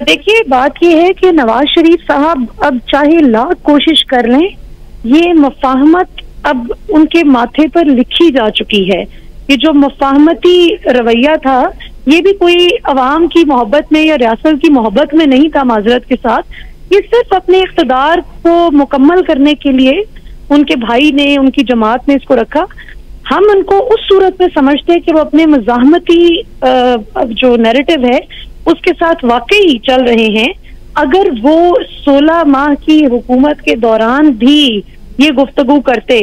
देखिए, बात ये है कि नवाज शरीफ साहब अब चाहे लाख कोशिश कर लें, ये मुफाहमत अब उनके माथे पर लिखी जा चुकी है। ये जो मुफाहमती रवैया था, ये भी कोई अवाम की मोहब्बत में या रियासत की मोहब्बत में नहीं था। माजरत के साथ, ये सिर्फ अपने इख्तदार को मुकम्मल करने के लिए उनके भाई ने, उनकी जमात ने इसको रखा। हम उनको उस सूरत में समझते हैं कि वो अपने मज़ाहमती जो नैरेटिव है उसके साथ वाकई चल रहे हैं। अगर वो 16 माह की हुकूमत के दौरान भी ये गुफ्तगू करते,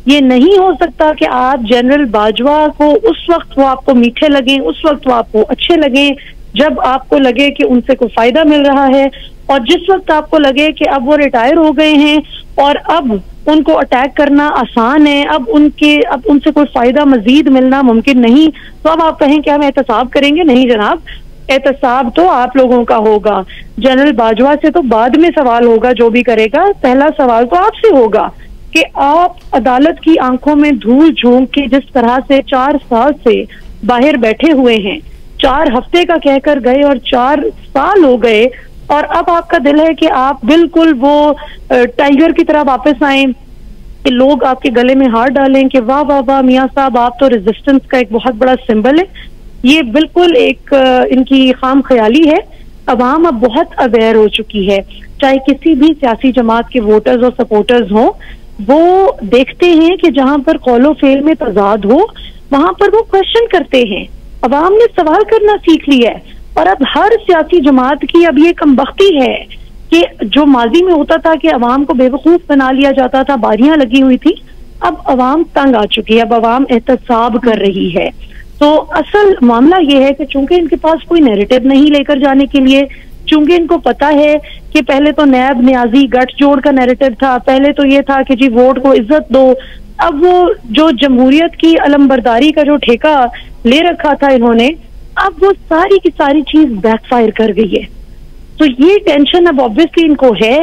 ये नहीं हो सकता कि आप जनरल बाजवा को उस वक्त वो आपको मीठे लगे, उस वक्त वो आपको अच्छे लगे, जब आपको लगे कि उनसे कोई फायदा मिल रहा है, और जिस वक्त आपको लगे कि अब वो रिटायर हो गए हैं और अब उनको अटैक करना आसान है, अब उनसे कोई फायदा मजीद मिलना मुमकिन नहीं, तो अब आप कहें कि हम एहतसाब करेंगे। नहीं जनाब, एहतसाब तो आप लोगों का होगा। जनरल बाजवा से तो बाद में सवाल होगा, जो भी करेगा। पहला सवाल तो आपसे होगा कि आप अदालत की आंखों में धूल झोंक के जिस तरह से 4 साल से बाहर बैठे हुए हैं, 4 हफ्ते का कहकर गए और 4 साल हो गए, और अब आपका दिल है कि आप बिल्कुल वो टाइगर की तरह वापस आए, कि लोग आपके गले में हाथ डालें कि वाह वाह वाह मियाँ साहब, आप तो रेजिस्टेंस का एक बहुत बड़ा सिंबल है। ये बिल्कुल एक इनकी खाम ख्याली है। अवाम अब बहुत अवेयर हो चुकी है, चाहे किसी भी सियासी जमात के वोटर्स और सपोर्टर्स हों, वो देखते हैं कि जहां पर कौलो फेल में तजाद हो, वहां पर वो क्वेश्चन करते हैं। अवाम ने सवाल करना सीख लिया है, और अब हर सियासी जमात की अब ये कमबख्ती है कि जो माजी में होता था कि अवाम को बेवकूफ बना लिया जाता था, बारियां लगी हुई थी, अब अवाम तंग आ चुकी है, अब अवाम एहतसाब कर रही है। तो असल मामला ये है कि चूंकि इनके पास कोई नैरेटिव नहीं लेकर जाने के लिए, चूंकि इनको पता है कि पहले तो नैब न्याजी गठजोड़ का नैरेटिव था, पहले तो ये था कि जी वोट को इज्जत दो, अब वो जो जमहूरियत की अलमबरदारी का जो ठेका ले रखा था इन्होंने, अब वो सारी की सारी चीज बैकफायर कर गई है। तो ये टेंशन अब ऑब्वियसली इनको है।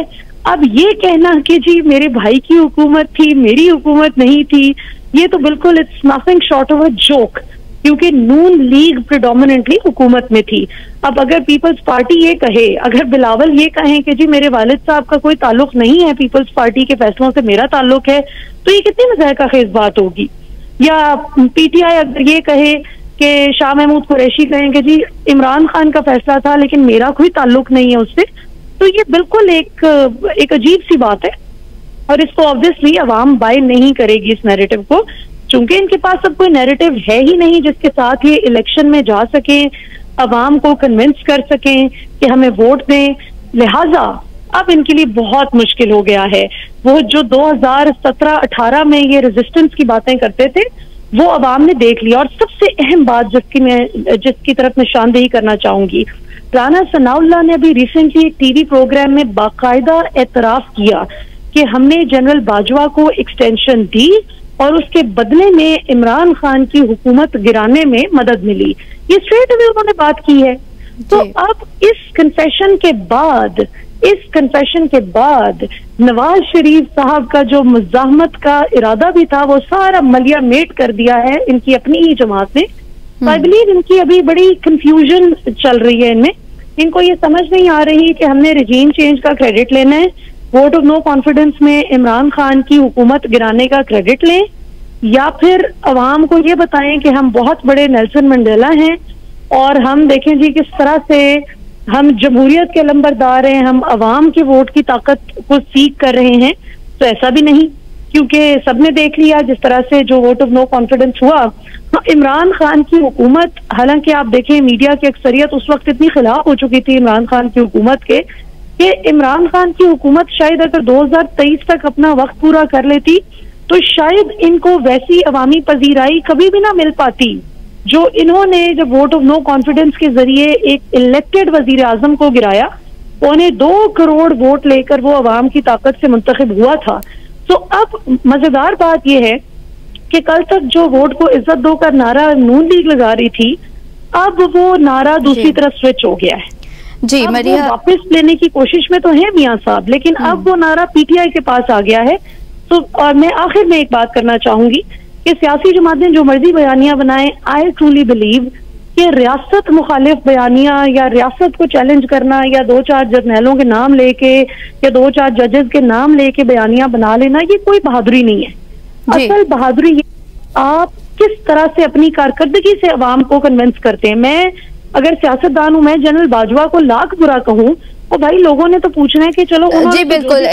अब ये कहना कि जी मेरे भाई की हुकूमत थी, मेरी हुकूमत नहीं थी, ये तो बिल्कुल it's nothing short of a joke, क्योंकि नून लीग प्रिडोमिनेंटली हुकूमत में थी। अब अगर पीपल्स पार्टी ये कहे, अगर बिलावल ये कहें कि जी मेरे वालिद साहब का कोई ताल्लुक नहीं है, पीपल्स पार्टी के फैसलों से मेरा ताल्लुक है, तो ये कितनी मज़ाक़ बात होगी। या पीटीआई अगर ये कहे कि शाह महमूद कुरैशी कहें कि जी इमरान खान का फैसला था लेकिन मेरा कोई ताल्लुक नहीं है उससे, तो ये बिल्कुल एक अजीब सी बात है। और इसको ऑब्वियसली अवाम बाय नहीं करेगी इस नैरेटिव को, चूंकि इनके पास अब कोई नैरेटिव है ही नहीं जिसके साथ ये इलेक्शन में जा सकें, अवाम को कन्विंस कर सकें कि हमें वोट दें। लिहाजा अब इनके लिए बहुत मुश्किल हो गया है। वो जो 2017-18 में ये रेजिस्टेंस की बातें करते थे, वो अवाम ने देख लिया। और सबसे अहम बात जिसकी तरफ निशानदेही करना चाहूंगी, राना सनाउल्लाह ने अभी रिसेंटली एक टीवी प्रोग्राम में बाकायदा एतराफ किया कि हमने जनरल बाजवा को एक्सटेंशन दी और उसके बदले में इमरान खान की हुकूमत गिराने में मदद मिली। ये स्ट्रेट अवे उन्होंने बात की है। तो अब इस कन्फेशन के बाद नवाज शरीफ साहब का जो मुज़ाहमत का इरादा भी था, वो सारा मलिया मेट कर दिया है इनकी अपनी ही जमात ने। आई बिलीव इनकी अभी बड़ी कंफ्यूजन चल रही है इनमें। इनको ये समझ नहीं आ रही कि हमने रिजीम चेंज का क्रेडिट लेना है, वोट ऑफ नो कॉन्फिडेंस में इमरान खान की हुकूमत गिराने का क्रेडिट लें, या फिर अवाम को ये बताएं कि हम बहुत बड़े नेल्सन मंडेला हैं और हम देखें जी किस तरह से हम जमहूरियत के अलंबरदार हैं, हम अवाम के वोट की ताकत को सीख कर रहे हैं। तो ऐसा भी नहीं, क्योंकि सबने देख लिया जिस तरह से जो वोट ऑफ नो कॉन्फिडेंस हुआ। इमरान खान की हुकूमत, हालांकि आप देखें मीडिया की अक्सरियत उस वक्त इतनी खिलाफ हो चुकी थी इमरान खान की हुकूमत के, कि इमरान खान की हुकूमत शायद अगर 2023 तक अपना वक्त पूरा कर लेती तो शायद इनको वैसी अवामी पजीराई कभी भी ना मिल पाती जो इन्होंने जब वोट ऑफ नो कॉन्फिडेंस के जरिए एक इलेक्टेड वजीर आजम को गिराया, उन्हें 2 करोड़ वोट लेकर वो अवाम की ताकत से मुंतखब हुआ था। तो अब मजेदार बात यह है कि कल तक जो वोट को इज्जत दो का नारा नून लीग लगा रही थी, अब वो नारा दूसरी तरफ स्विच हो गया है। जी मरिया, वापस लेने की कोशिश में तो है मियां साहब, लेकिन अब वो नारा पीटीआई के पास आ गया है। तो और मैं आखिर में एक बात करना चाहूंगी कि सियासी जमातें जो मर्जी बयानियां बनाएं, आई ट्रूली बिलीव कि रियासत मुखालिफ बयानियां या रियासत को चैलेंज करना या 2-4 जर्नैलों के नाम लेके या 2-4 जजेस के नाम लेके बयानियां बना लेना, ये कोई बहादुरी नहीं है। असल बहादुरी ये आप किस तरह से अपनी कारकर्दगी से अवाम को कन्विंस करते हैं। मैं अगर सियासतदान हूं, मैं जनरल बाजवा को लाख बुरा कहूं, तो भाई लोगों ने तो पूछना है कि चलो जी बिल्कुल।